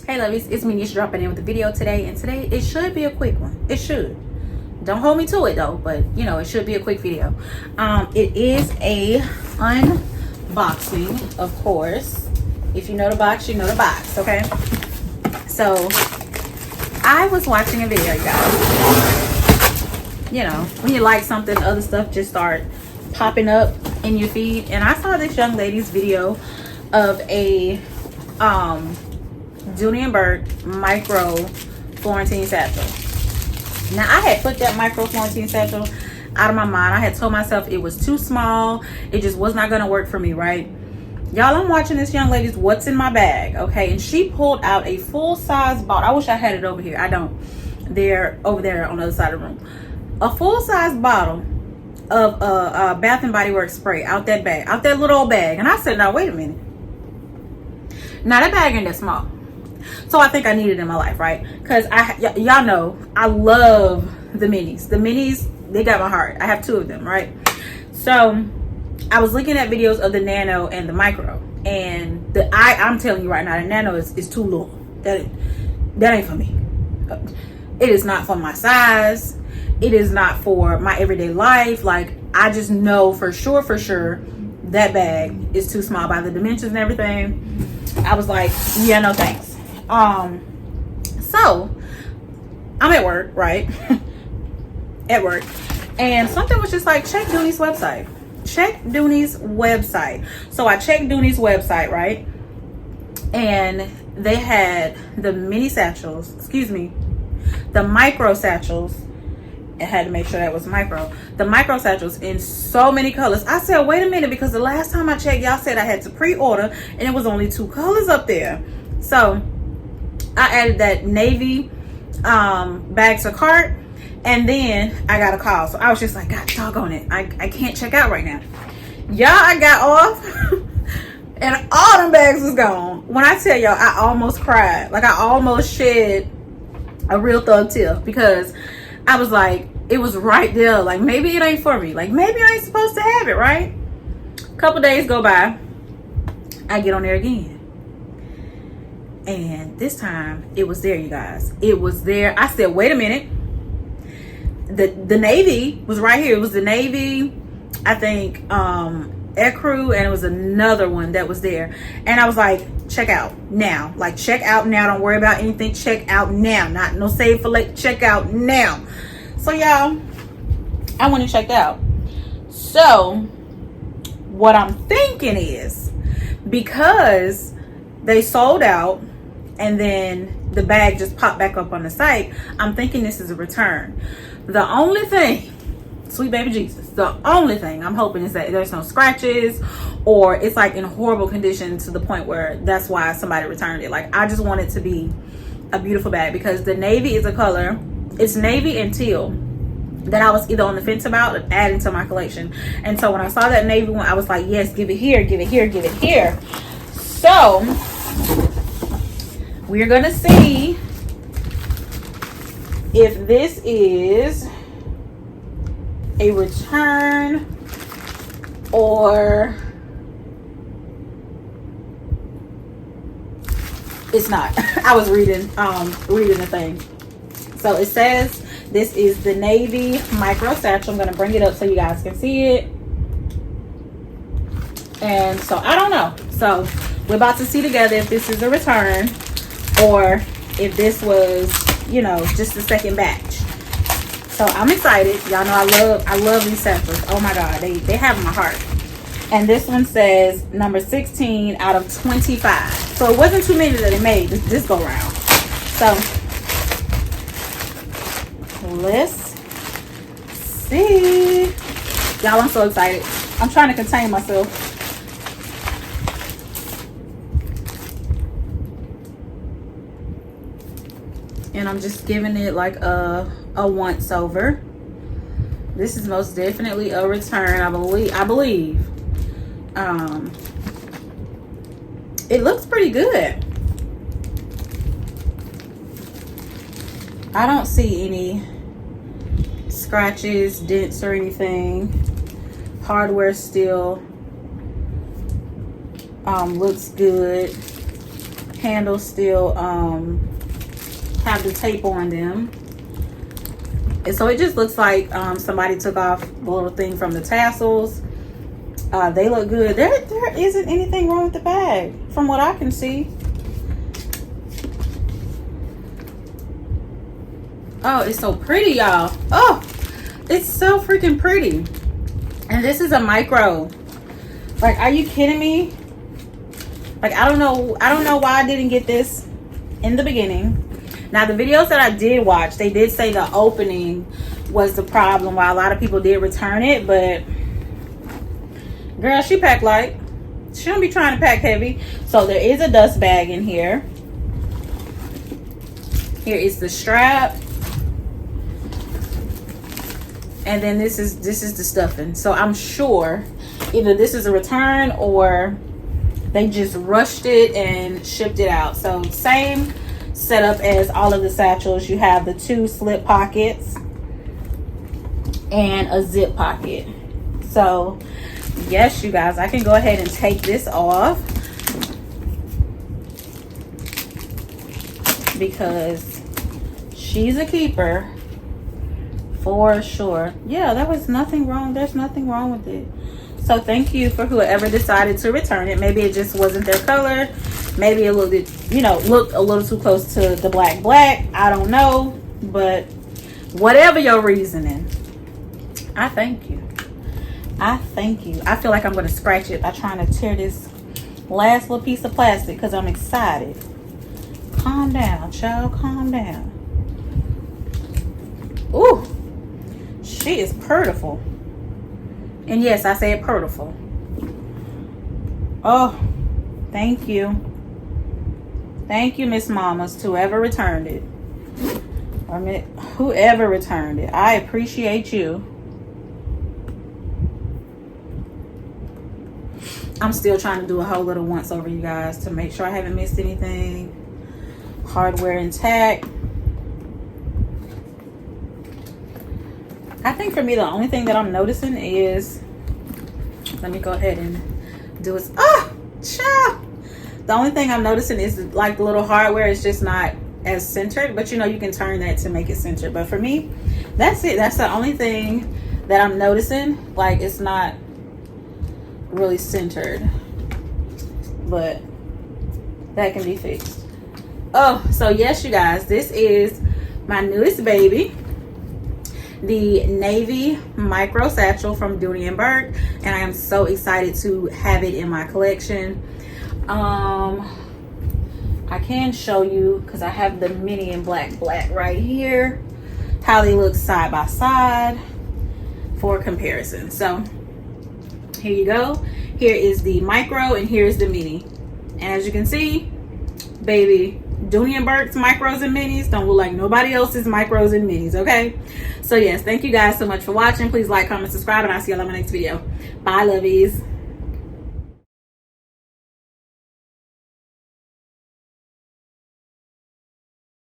Hey lovies, it's me Nish dropping in with a video today, and today it should be a quick one. It should. Don't hold me to it though, but you know, it should be a quick video. It is a unboxing, of course. If you know the box, you know the box, okay? So I was watching a video, you guys. You know, when you like something, other stuff just start popping up in your feed, and I saw this young lady's video of a Dooney Bourke Micro Florentine Satchel. Now I had put that Micro Florentine Satchel out of my mind. I had told myself it was too small. It just was not gonna work for me, right? Y'all, I'm watching this young lady's what's in my bag, okay? And she pulled out a full-size bottle. I wish I had it over here. I don't. They're over there on the other side of the room. A full-size bottle of Bath and Body Works spray out that bag, out that little old bag. And I said, now wait a minute. Now that bag ain't that small. So I think I need it in my life, right? Because y'all know I love the minis. The minis, they got my heart. I have two of them, right? So I was looking at videos of the nano and the micro, and I'm telling you right now, the nano is too little. That ain't for me. It is not for my size. It is not for my everyday life. Like, I just know for sure that bag is too small by the dimensions and everything. I was like, yeah, no thanks. So I'm at work, right? At work, and something was just like, check Dooney's website. Check Dooney's website. So I checked Dooney's website, right? And they had the mini satchels, the micro satchels. I had to make sure that was micro. The micro satchels in so many colors. I said, wait a minute, because the last time I checked, y'all said I had to pre-order and it was only 2 colors up there. So I added that navy bag to cart, and then I got a call. So I was just like, God doggone it, I can't check out right now. Y'all, I got off and all them bags was gone. When I tell y'all, I almost cried. Like, I almost shed a real thug tear, because I was like, it was right there. Like, maybe it ain't for me. Like, maybe I ain't supposed to have it, right? A couple days go by. I get on there again. And this time, it was there, you guys. It was there. I said, wait a minute. The navy was right here. It was the navy, I think, Ecru, and it was another one that was there. And I was like, check out now. Like, check out now. Don't worry about anything. Check out now. Not no save for late. Check out now. So y'all, I went and checked out. So what I'm thinking is, because they sold out and then the bag just popped back up on the site, I'm thinking this is a return. The only thing, sweet baby Jesus, the only thing I'm hoping is that there's no scratches, or it's like in horrible condition to the point where that's why somebody returned it. Like, I just want it to be a beautiful bag, because the navy is a color. It's navy and teal that I was either on the fence about or adding to my collection. And so when I saw that navy one, I was like, yes, give it here, give it here, give it here. So we're gonna see if this is a return or it's not. I was reading the thing. So it says this is the navy micro satchel. I'm gonna bring it up so you guys can see it. And so I don't know. So we're about to see together if this is a return or if this was, you know, just the second batch. So I'm excited. Y'all know I love these satchels. Oh my God, they have my heart. And this one says number 16 out of 25. So it wasn't too many that they made this go round. So let's see. Y'all, I'm so excited. I'm trying to contain myself. And I'm just giving it like a once over. This is most definitely a return, I believe. It looks pretty good. I don't see any scratches, dents, or anything. Hardware still looks good. handles still have the tape on them. And so it just looks like somebody took off the little thing from the tassels. They look good. There isn't anything wrong with the bag from what I can see. Oh, it's so pretty, y'all. Oh, it's so freaking pretty. And this is a micro. Like, are you kidding me? Like, I don't know why I didn't get this in the beginning. Now, the videos that I did watch, they did say the opening was the problem, while a lot of people did return it. But girl, she packed light. She don't be trying to pack heavy. So there is a dust bag in here. Here is the strap. And then this is the stuffing. So I'm sure either this is a return or they just rushed it and shipped it out. So same setup as all of the satchels. You have the 2 slip pockets and a zip pocket. So yes, you guys, I can go ahead and take this off because she's a keeper. For sure. Yeah, there was nothing wrong. There's nothing wrong with it. So thank you for whoever decided to return it. Maybe it just wasn't their color. Maybe a little bit, looked a little too close to the black. I don't know. But whatever your reasoning, I thank you. I thank you. I feel like I'm going to scratch it by trying to tear this last little piece of plastic because I'm excited. Calm down, child. Calm down. Ooh. She is purtiful. And yes, I said purtiful. Oh, thank you. Thank you, Miss Mamas, to whoever returned it. I mean, whoever returned it. I appreciate you. I'm still trying to do a whole little once over, you guys, to make sure I haven't missed anything. Hardware intact. I think for me, the only thing that I'm noticing is, let me go ahead and do it. Oh, child. The only thing I'm noticing is like the little hardware is just not as centered, but you can turn that to make it centered. But for me, that's it. That's the only thing that I'm noticing. Like, it's not really centered, but that can be fixed. Oh, so yes, you guys, this is my newest baby, the Navy Micro Satchel from Dooney Bourke, and I am so excited to have it in my collection. I can show you, because I have the mini in black right here, how they look side by side for comparison. So here you go. Here is the micro and here's the mini, and as you can see, baby, Dooney Bourke's micros and minis don't look like nobody else's micros and minis. Okay, so yes, thank you guys so much for watching. Please like, comment, subscribe, and I'll see you on my next video. Bye, lovies.